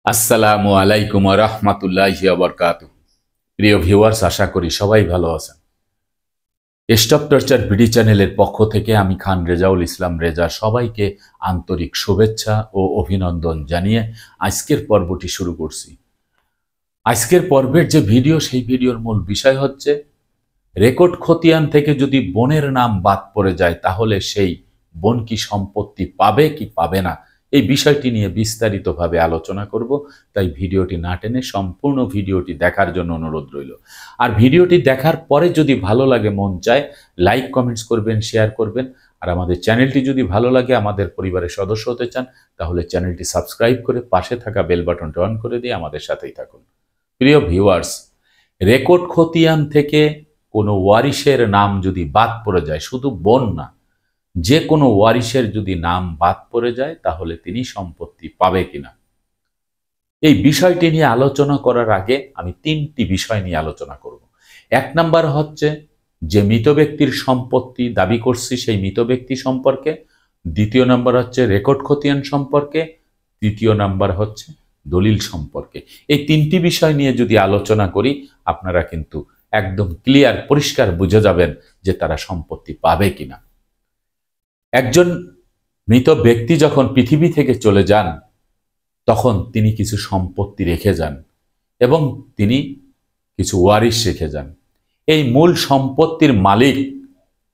আসসালামু আলাইকুম ওয়া রাহমাতুল্লাহি ওয়া বারাকাতুহু। প্রিয় ভিউয়ার্স, আশা করি সবাই ভালো আছেন। স্টপ টর্চার বিডি চ্যানেলের পক্ষ থেকে আমি খান রেজাউল ইসলাম রেজা সবাইকে আন্তরিক শুভেচ্ছা ও অভিনন্দন জানিয়ে আজকের পর্বটি শুরু করছি। আজকের পর্বের যে ভিডিও, সেই ভিডিওর মূল বিষয় হচ্ছে রেকর্ড খতিয়ান থেকে যদি বোনের নাম বাদ পড়ে যায় তাহলে সেই বোন কি সম্পত্তি পাবে কি পাবে না, এই বিষয়টি নিয়ে বিস্তারিতভাবে আলোচনা করব। তাই ভিডিওটি না টেনে সম্পূর্ণ ভিডিওটি দেখার জন্য অনুরোধ রইল। আর ভিডিওটি দেখার পরে যদি ভালো লাগে, মন চায়, লাইক কমেন্টস করবেন, শেয়ার করবেন। আর আমাদের চ্যানেলটি যদি ভালো লাগে, আমাদের পরিবারের সদস্য হতে চান, তাহলে চ্যানেলটি সাবস্ক্রাইব করে পাশে থাকা বেল বাটনটি অন করে দিয়ে আমাদের সাথেই থাকুন। প্রিয় ভিউয়ার্স, রেকর্ড খতিয়ান থেকে কোনো ওয়ারিশের নাম যদি বাদ পড়ে যায়, শুধু বোন না, যে কোনো ওয়ারিশের যদি নাম বাদ পড়ে যায় তাহলে তিনি সম্পত্তি পাবে কিনা, এই বিষয়টি নিয়ে আলোচনা করার আগে আমি তিনটি বিষয় নিয়ে আলোচনা করব। এক নাম্বার হচ্ছে যে মৃত ব্যক্তির সম্পত্তি দাবি করছি সেই মৃত ব্যক্তি সম্পর্কে, দ্বিতীয় নাম্বার হচ্ছে রেকর্ড খতিয়ান সম্পর্কে, তৃতীয় নাম্বার হচ্ছে দলিল সম্পর্কে। এই তিনটি বিষয় নিয়ে যদি আলোচনা করি, আপনারা কিন্তু একদম ক্লিয়ার, পরিষ্কার বুঝে যাবেন যে তারা সম্পত্তি পাবে কিনা। একজন মৃত ব্যক্তি যখন পৃথিবী থেকে চলে যান তখন তিনি কিছু সম্পত্তি রেখে যান এবং তিনি কিছু ওয়ারিশ রেখে যান। এই মূল সম্পত্তির মালিক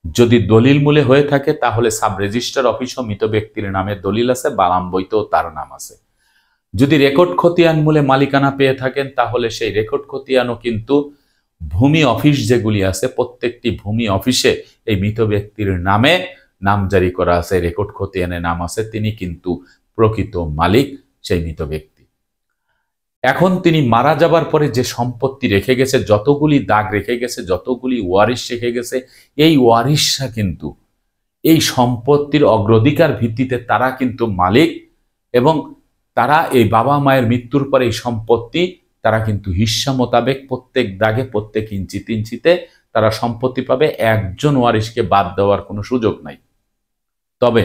যদি দলিল মূলে হয়ে থাকে তাহলে সাব রেজিস্টার অফিসও মৃত ব্যক্তির নামে দলিল আছে, বালাম বইতেও তার নাম আছে। যদি রেকর্ড খতিয়ান মূলে মালিকানা পেয়ে থাকেন তাহলে সেই রেকর্ড খতিয়ানও কিন্তু ভূমি অফিস যেগুলি আছে, প্রত্যেকটি ভূমি অফিসে এই মৃত ব্যক্তির নামে নামজারি করা আছে, রেকর্ড খতিয়ানে নাম আছে, তিনি কিন্তু প্রকৃত মালিক সেই মৃত ব্যক্তি। এখন তিনি মারা যাবার পরে যে সম্পত্তি রেখে গেছে, যতগুলি দাগ রেখে গেছে, যতগুলি ওয়ারিশ রেখে গেছে, এই ওয়ারিশরা কিন্তু এই সম্পত্তির অগ্রাধিকার ভিত্তিতে তারা কিন্তু মালিক এবং তারা এই বাবা মায়ের মৃত্যুর পরে এই সম্পত্তি তারা কিন্তু হিস্সা মোতাবেক প্রত্যেক দাগে, প্রত্যেক ইঞ্চিতে তারা সম্পত্তি পাবে। একজন ওয়ারিশকে বাদ দেওয়ার কোনো সুযোগ নাই। তবে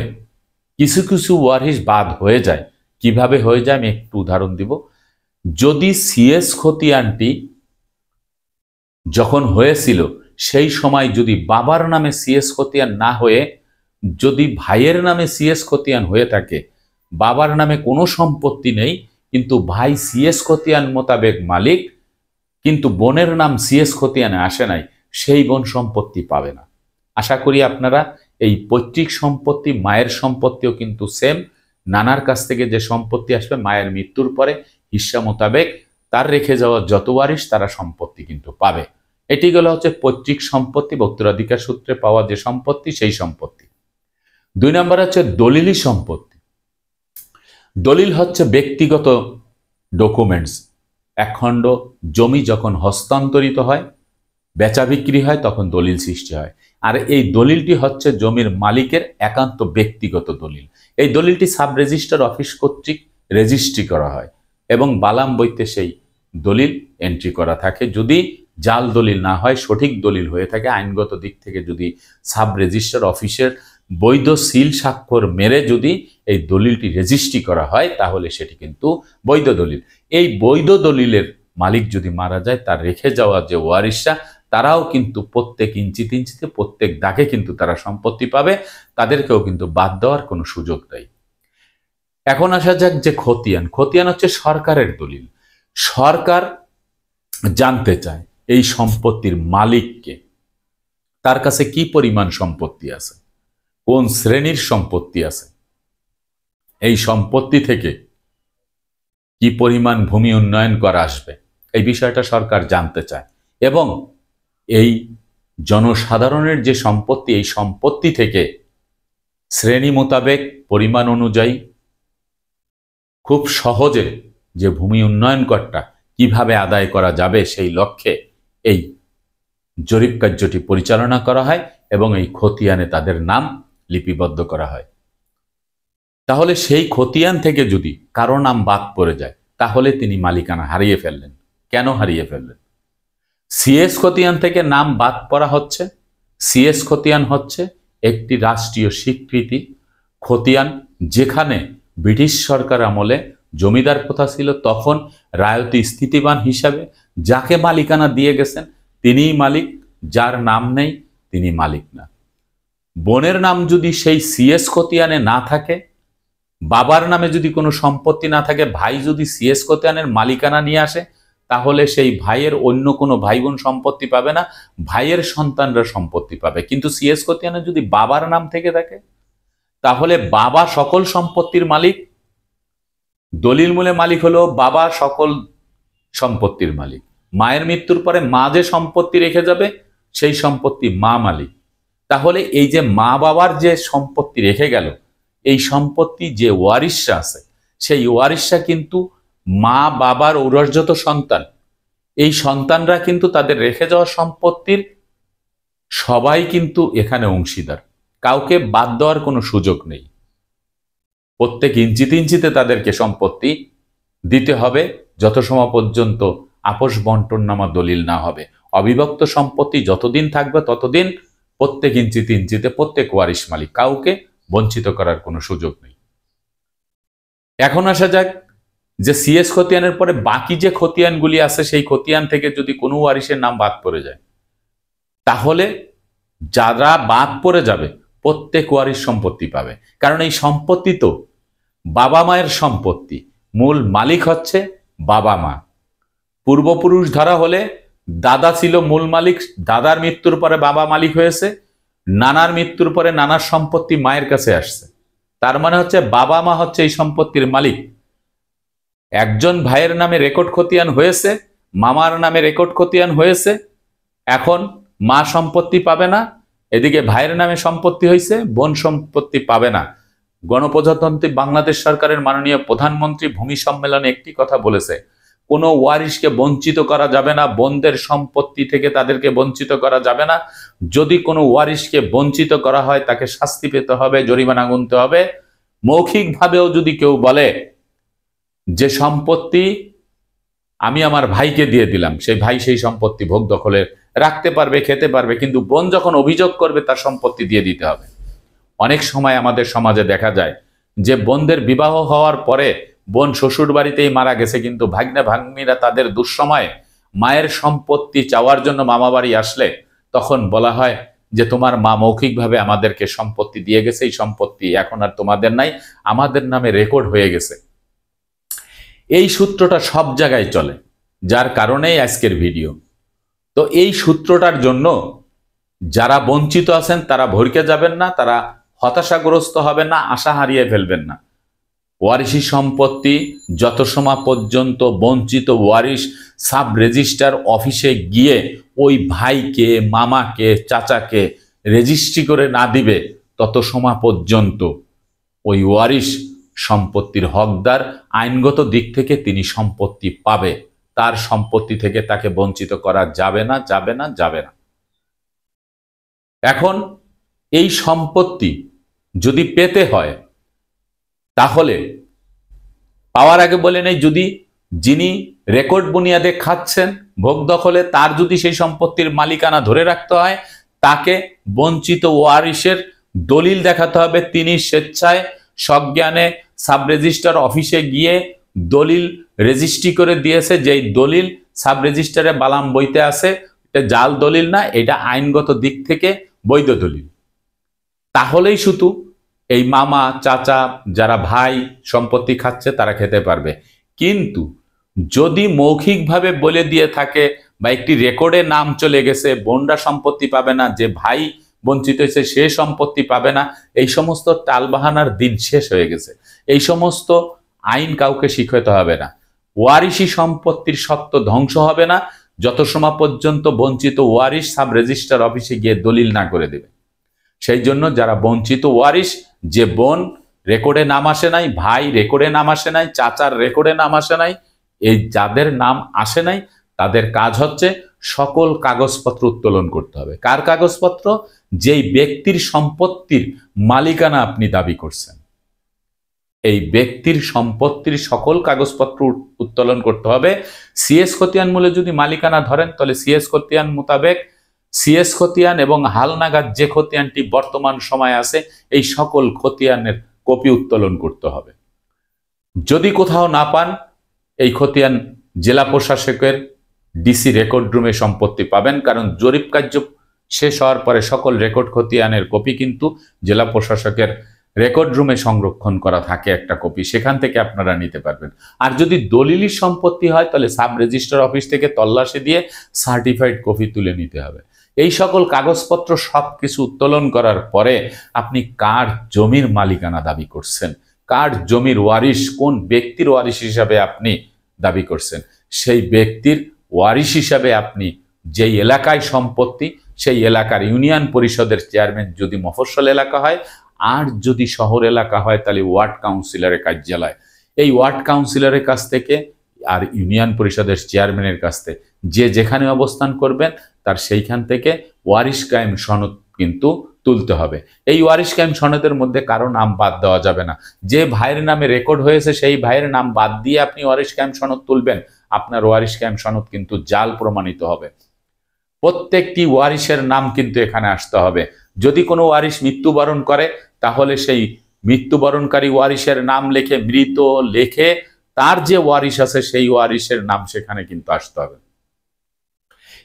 কিছু কিছু ওয়ারিশ বাদ হয়ে যায়। কিভাবে হয়ে যায় আমি একটু উদাহরণ দিব। যদি সিএস খতিয়ানটি যখন হয়েছিল সেই সময় যদি বাবার নামে সিএস খতিয়ান না হয়ে যদি ভাইয়ের নামে সিএস খতিয়ান হয়ে থাকে, বাবার নামে কোনো সম্পত্তি নেই কিন্তু ভাই সিএস খতিয়ান মোতাবেক মালিক, কিন্তু বোনের নাম সিএস খতিয়ানে আসে নাই, সেই বোন সম্পত্তি পাবে না। আশা করি আপনারা এই পৈতৃক সম্পত্তি, মায়ের সম্পত্তিও কিন্তু সেম। নানার কাছ থেকে যে সম্পত্তি আসবে মায়ের মৃত্যুর পরে হিস্সা মোতাবেক তার রেখে যাওয়া যত ওয়ারিশ তারা সম্পত্তি কিন্তু পাবে। এটি গেল হচ্ছে পৈতৃক সম্পত্তি বা উত্তরাধিকার সূত্রে পাওয়া যে সম্পত্তি, সেই সম্পত্তি। দুই নম্বর হচ্ছে দলিলি সম্পত্তি। দলিল হচ্ছে ব্যক্তিগত ডকুমেন্টস। একখণ্ড জমি যখন হস্তান্তরিত হয়, বেচা বিক্রি হয়, তখন দলিল সৃষ্টি হয়। আর এই দলিলটি হচ্ছে জমির মালিকের একান্ত ব্যক্তিগত দলিল। এই দলিলটি সাব রেজিস্টার অফিস কর্তৃক রেজিস্ট্রি করা হয় এবং বালাম বইতে সেই দলিল এন্ট্রি করা থাকে। যদি জাল দলিল না হয়, সঠিক দলিল হয়ে থাকে, আইনগত দিক থেকে যদি সাব রেজিস্টার অফিসের বৈধ সিল স্বাক্ষর মেরে যদি এই দলিলটি রেজিস্ট্রি করা হয় তাহলে সেটি কিন্তু বৈধ দলিল। এই বৈধ দলিলের মালিক যদি মারা যায়, তার রেখে যাওয়া যে ওয়ারিশরা তারাও কিন্তু প্রত্যেক ইঞ্চিতে প্রত্যেক দাগে কিন্তু তারা সম্পত্তি পাবে, তাদেরকেও কিন্তু বাদ দেওয়ার কোনো সুযোগ নেই। এখন আসা যাক যে খতিয়ান। খতিয়ান হচ্ছে সরকারের দলিল। সরকার জানতে চায় এই সম্পত্তির মালিককে, তার কাছে কি পরিমাণ সম্পত্তি আছে, কোন শ্রেণীর সম্পত্তি আছে, এই সম্পত্তি থেকে কি পরিমাণ ভূমি উন্নয়ন করা আসবে, এই বিষয়টা সরকার জানতে চায়। এবং এই জনসাধারণের যে সম্পত্তি, এই সম্পত্তি থেকে শ্রেণী মোতাবেক পরিমাণ অনুযায়ী খুব সহজে যে ভূমি উন্নয়ন করটা কিভাবে আদায় করা যাবে, সেই লক্ষ্যে এই জরিপ কার্যটি পরিচালনা করা হয় এবং এই খতিয়ানে তাদের নাম লিপিবদ্ধ করা হয়। তাহলে সেই খতিয়ান থেকে যদি কারো নাম বাদ পড়ে যায় তাহলে তিনি মালিকানা হারিয়ে ফেললেন। কেন হারিয়ে ফেললেন? সিএস খতিয়ান থেকে নাম বাদ পড়া হচ্ছে। সিএস খতিয়ান হচ্ছে একটি রাষ্ট্রীয় স্বীকৃতি খতিয়ান, যেখানে ব্রিটিশ সরকার আমলে জমিদার প্রথা ছিল, তখন রায়তি স্থিতিবান হিসাবে যাকে মালিকানা দিয়ে গেছেন তিনিই মালিক, যার নাম নেই তিনি মালিক না। বোনের নাম যদি সেই সিএস খতিয়ানে না থাকে, বাবার নামে যদি কোনো সম্পত্তি না থাকে, ভাই যদি সিএস খতিয়ানের মালিকানা নিয়ে আসে, তাহলে সেই ভাইয়ের অন্য কোনো ভাই বোন সম্পত্তি পাবে না, ভাইয়ের সন্তানরা সম্পত্তি পাবে। কিন্তু সিএস খতিয়ানে যদি বাবার নাম থেকে থাকে, তাহলে বাবা সকল সম্পত্তির মালিক, দলিল মূলে মালিক হলো বাবা সকল সম্পত্তির মালিক। মায়ের মৃত্যুর পরে মা যে সম্পত্তি রেখে যাবে সেই সম্পত্তি মা মালিক। তাহলে এই যে মা বাবার যে সম্পত্তি রেখে গেল, এই সম্পত্তি যে ওয়ারিশরা আছে, সেই ওয়ারিশরা কিন্তু মা বাবার ঔরসজাত সন্তান। এই সন্তানরা কিন্তু তাদের রেখে যাওয়া সম্পত্তির সবাই কিন্তু এখানে অংশীদার, কাউকে বাদ দেওয়ার কোনো সুযোগ নেই। প্রত্যেক ইঞ্চিতে ইঞ্চিতে তাদেরকে সম্পত্তি দিতে হবে যত সময় পর্যন্ত আপোষ বন্টননামা দলিল না হবে। অবিভক্ত সম্পত্তি যতদিন থাকবে ততদিন প্রত্যেক ইঞ্চিতে ইঞ্চিতে প্রত্যেক ওয়ারিশ মালিক, কাউকে বঞ্চিত করার কোনো সুযোগ নেই। এখন আসা যাক যে সিএস খতিয়ানের পরে বাকি যে খতিয়ানগুলি আছে, সেই খতিয়ান থেকে যদি কোনো ওয়ারিশের নাম বাদ পড়ে যায়, তাহলে যারা বাদ পড়ে যাবে প্রত্যেক ওয়ারিশ সম্পত্তি পাবে। কারণ এই সম্পত্তি তো বাবা মায়ের সম্পত্তি, মূল মালিক হচ্ছে বাবা মা। পূর্বপুরুষ ধরা হলে দাদা ছিল মূল মালিক, দাদার মৃত্যুর পরে বাবা মালিক হয়েছে, নানার মৃত্যুর পরে নানার সম্পত্তি মায়ের কাছে আসছে। তার মানে হচ্ছে বাবা মা হচ্ছে এই সম্পত্তির মালিক। একজন ভাইয়ের নামে রেকর্ড খতিয়ান হয়েছে, মামার নামে রেকর্ড খতিয়ান হয়েছে, এখন মা সম্পত্তি পাবে না, এদিকে ভাইয়ের নামে সম্পত্তি হয়েছে, বোন সম্পত্তি পাবে না। গণপ্রজাতন্ত্রী বাংলাদেশ সরকারের মাননীয় প্রধানমন্ত্রী ভূমি সম্মেলনে একটি কথা বলেছে, কোনো ওয়ারিশকে বঞ্চিত করা যাবে না, বোনদের সম্পত্তি থেকে তাদেরকে বঞ্চিত করা যাবে না। যদি কোনো ওয়ারিশকে বঞ্চিত করা হয় তাকে শাস্তি পেতে হবে, জরিমানা গুনতে হবে। মৌখিকভাবেও যদি কেউ বলে যে সম্পত্তি আমি আমার ভাইকে দিয়ে দিলাম, সেই ভাই সেই সম্পত্তি ভোগ দখলে রাখতে পারবে, খেতে পারবে, কিন্তু বোন যখন অভিযোগ করবে তার সম্পত্তি দিয়ে দিতে হবে। অনেক সময় আমাদের সমাজে দেখা যায় যে বোনদের বিবাহ হওয়ার পরে বোন শ্বশুর বাড়িতেই মারা গেছে, কিন্তু ভাগ্নে ভাগ্নিরা তাদের দুঃসময়ে মায়ের সম্পত্তি চাওয়ার জন্য মামা বাড়ি আসলে তখন বলা হয় যে তোমার মা মৌখিকভাবে আমাদেরকে সম্পত্তি দিয়ে গেছে, এই সম্পত্তি এখন আর তোমাদের নাই, আমাদের নামে রেকর্ড হয়ে গেছে। এই সূত্রটা সব জায়গায় চলে, যার কারণেই আজকের ভিডিও। তো এই সূত্রটার জন্য যারা বঞ্চিত আছেন তারা ভরকে যাবেন না, তারা হতাশাগ্রস্ত হবেন না, আশা হারিয়ে ফেলবেন না। ওয়ারিশি সম্পত্তি যত সময় পর্যন্ত বঞ্চিত ওয়ারিশ সাব রেজিস্ট্রার অফিসে গিয়ে ওই ভাইকে, মামাকে, চাচাকে রেজিস্ট্রি করে না দিবে, তত সময় পর্যন্ত ওই ওয়ারিশ সম্পত্তির হকদার। আইনগত দিক থেকে তিনি সম্পত্তি পাবে, তার সম্পত্তি থেকে তাকে বঞ্চিত করা যাবে না, যাবে না, যাবে না। এখন এই সম্পত্তি যদি পেতে হয়, তাহলে পাওয়ার আগে বলে নেই, যদি যিনি রেকর্ড বুনিয়াদে খাচ্ছেন ভোগ দখলে, তার যদি সেই সম্পত্তির মালিকানা ধরে রাখতে হয়, তাকে বঞ্চিত ওয়ারিশের দলিল দেখাতে হবে। তিনি স্বেচ্ছায় সজ্ঞানে সাব রেজিস্ট্রার অফিসে গিয়ে দলিল রেজিস্ট্রি করে দিয়েছে, যেই দলিল সাব রেজিস্ট্রারে বালাম বইতে আছে, এটা জাল দলিল না, এটা আইনগত দিক থেকে বৈধ দলিল। তাহলেই শুধু এই মামা, চাচা, যারা ভাই সম্পত্তি খাচ্ছে তারা খেতে পারবে। কিন্তু যদি মৌখিকভাবে বলে দিয়ে থাকে বা একটি রেকর্ডে নাম চলে গেছে, বোনরা সম্পত্তি পাবে না, যে ভাই বঞ্চিত হয়েছে সে সম্পত্তি পাবে না, এই সমস্ত টালবাহানার দিন শেষ হয়ে গেছে। এই সমস্ত আইন কাউকে শিখাতে হবে না। ওয়ারিশি সম্পত্তির সত্ত্ব ধ্বংস হবে না যত সময় পর্যন্ত বঞ্চিত ওয়ারিশ সাব রেজিস্ট্রার অফিসে গিয়ে দলিল না করে দেবে। সেই জন্য যারা বঞ্চিত ওয়ারিশ, যে বোন রেকর্ডে নাম আসে নাই, ভাই রেকর্ডে নাম আসে নাই, চাচার রেকর্ডে নাম আসে নাই, এই যাদের নাম আসে নাই তাদের কাজ হচ্ছে সকল কাগজপত্র উত্তোলন করতে হবে। কার কাগজপত্র? যেই ব্যক্তির সম্পত্তির মালিকানা আপনি দাবি করছেন, এই ব্যক্তির সম্পত্তির সকল কাগজপত্র উত্তোলন করতে হবে। সিএস খতিয়ান মূলে যদি মালিকানা ধরেন, তাহলে সিএস খতিয়ান মোতাবেক সিএস খতিয়ান এবং হালনাগাদ যে খতিয়ানটি বর্তমান সময় আছে, এই সকল খতিয়ানের কপি উত্তোলন করতে হবে। যদি কোথাও না পান, এই খতিয়ান জেলা প্রশাসকের ডিসি রেকর্ড রুমে সম্পত্তি পাবেন, কারণ জরিপ কার্য শেষ হওয়ার পরে সকল রেকর্ড খতিয়ানের কপি কিন্তু জেলা প্রশাসকের রেকর্ড রুমে সংরক্ষণ করা থাকে একটা কপি, সেখান থেকে আপনারা নিতে পারবেন। আর যদি দলিলি সম্পত্তি হয় তাহলে সাব রেজিস্ট্রার অফিস থেকে তল্লাশি দিয়ে সার্টিফাইড কপি তুলে নিতে হবে। এই সকল কাগজপত্র সব কিছু উত্তোলন করার পরে আপনি কার জমির মালিকানা দাবি করছেন, কার জমির ওয়ারিশ, কোন ব্যক্তির ওয়ারিশ হিসাবে আপনি দাবি করছেন, সেই ব্যক্তির ওয়ারিশ হিসাবে আপনি যেই এলাকায় সম্পত্তি, সেই এলাকার ইউনিয়ন পরিষদের চেয়ারম্যান যদি মফস্বল এলাকা হয়, আর যদি শহর এলাকা হয় তাহলে ওয়ার্ড কাউন্সিলরের কার্যালয়, এই ওয়ার্ড কাউন্সিলরের কাছ থেকে আর ইউনিয়ন পরিষদের চেয়ারম্যানের কাছ থেকে যে যেখানে অবস্থান করবেন তার সেইখান থেকে ওয়ারিশ কায়েম সনদ কিন্তু তুলতে হবে। এই ওয়ারিশ কায়েম সনদের মধ্যে কারো নাম বাদ দেওয়া যাবে না। যে ভাইয়ের নামে রেকর্ড হয়েছে সেই ভাইয়ের নাম বাদ দিয়ে আপনি ওয়ারিশ কায়েম সনদ তুলবেন, আপনার ওয়ারিশ কায়েম সনদ কিন্তু জাল প্রমাণিত হবে। প্রত্যেকটি ওয়ারিশের নাম কিন্তু এখানে আসতে হবে। যদি কোনো ওয়ারিশ মৃত্যুবরণ করে তাহলে সেই মৃত্যুবরণকারী ওয়ারিশের নাম লিখে, মৃত লেখে, তার যে ওয়ারিশ আছে সেই ওয়ারিশের নাম সেখানে কিন্তু আসতে হবে।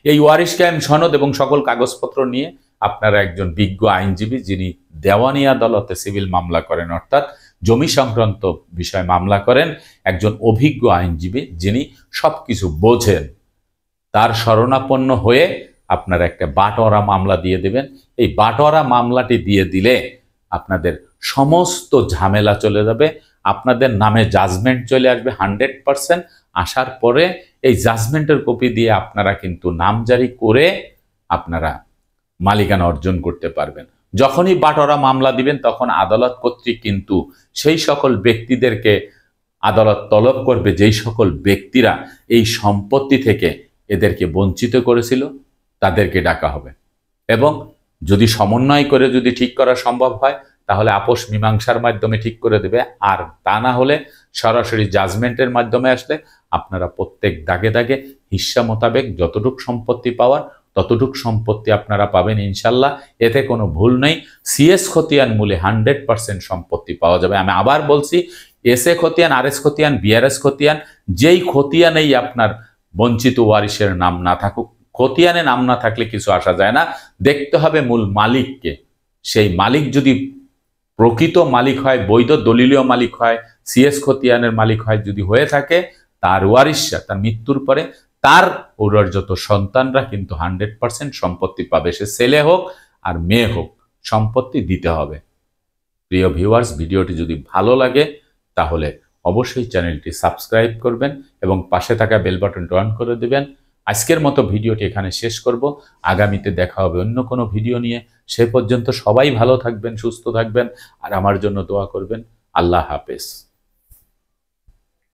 এই ওয়ারিশ কায়েম সনদ এবং সকল কাগজপত্র নিয়ে আপনারা একজন বিজ্ঞ আইনজীবী, যিনি দেওয়ানি আদালতে সিভিল মামলা করেন, অর্থাৎ জমি সংক্রান্ত বিষয়ে মামলা করেন, একজন অভিজ্ঞ আইনজীবী যিনি সবকিছু বোঝেন, তার শরণাপন্ন হয়ে আপনারা একটা বাটোয়ারা মামলা দিয়ে দেবেন। এই বাটোয়ারা মামলাটি দিয়ে দিলে আপনাদের সমস্ত ঝামেলা চলে যাবে, আপনাদের নামে জাজমেন্ট চলে আসবে 100%। আসার পরে এই জাজমেন্টের কপি দিয়ে আপনারা কিন্তু নামজারি করে আপনারা মালিকানা অর্জন করতে পারবেন। যখনই বাটোয়ারা মামলা দিবেন তখন আদালত কর্তৃক কিন্তু সেই সকল ব্যক্তিদেরকে আদালত তলব করবে যেই সকল ব্যক্তিরা এই সম্পত্তি থেকে এদেরকে বঞ্চিত করেছিল, তাদেরকে ডাকা হবে। এবং যদি সমন্বয় করে যদি ঠিক করা সম্ভব হয় তাহলে আপোষ মীমাংসার মাধ্যমে ঠিক করে দেবে, আর তা না হলে সরাসরি জাজমেন্টের মাধ্যমে আসলে আপনারা প্রত্যেক দাগে দাগে হিস্সা মোতাবেক যতটুক সম্পত্তি পাওয়ার ততটুক সম্পত্তি আপনারা পাবেন ইনশাল্লাহ। এতে কোনো ভুল নেই। সিএস খতিয়ান মূলে 100% সম্পত্তি পাওয়া যাবে। আমি আবার বলছি, এসএ খতিয়ান, আরএস খতিয়ান, বিআরএস খতিয়ান, যেই খতিয়ানেই আপনার বঞ্চিত ওয়ারিশের নাম না থাকুক, খতিয়ানে নাম না থাকলে কিছু আসা যায় না। দেখতে হবে মূল মালিককে। সেই মালিক যদি প্রকৃত মালিক হয়, বৈধ দলিলীয় মালিক হয়, সিএস খতিয়ানের মালিক হয়, যদি হয়ে থাকে, তার ওয়ারিশরা তার মৃত্যুর পরে তার ওর যত সন্তানরা কিন্তু 100% সম্পত্তি পাবে। সে ছেলে হোক আর মেয়ে হোক, সম্পত্তি দিতে হবে। প্রিয় ভিউয়ার্স, ভিডিওটি যদি ভালো লাগে তাহলে অবশ্যই চ্যানেলটি সাবস্ক্রাইব করবেন এবং পাশে থাকা বেল বাটনটি অন করে দেবেন। আজকের মতো ভিডিওটি এখানে শেষ করব। আগামীতে দেখা হবে অন্য কোনো ভিডিও নিয়ে। সে পর্যন্ত সবাই ভালো থাকবেন, সুস্থ থাকবেন, আর আমার জন্য দোয়া করবেন। আল্লাহ হাফেজ।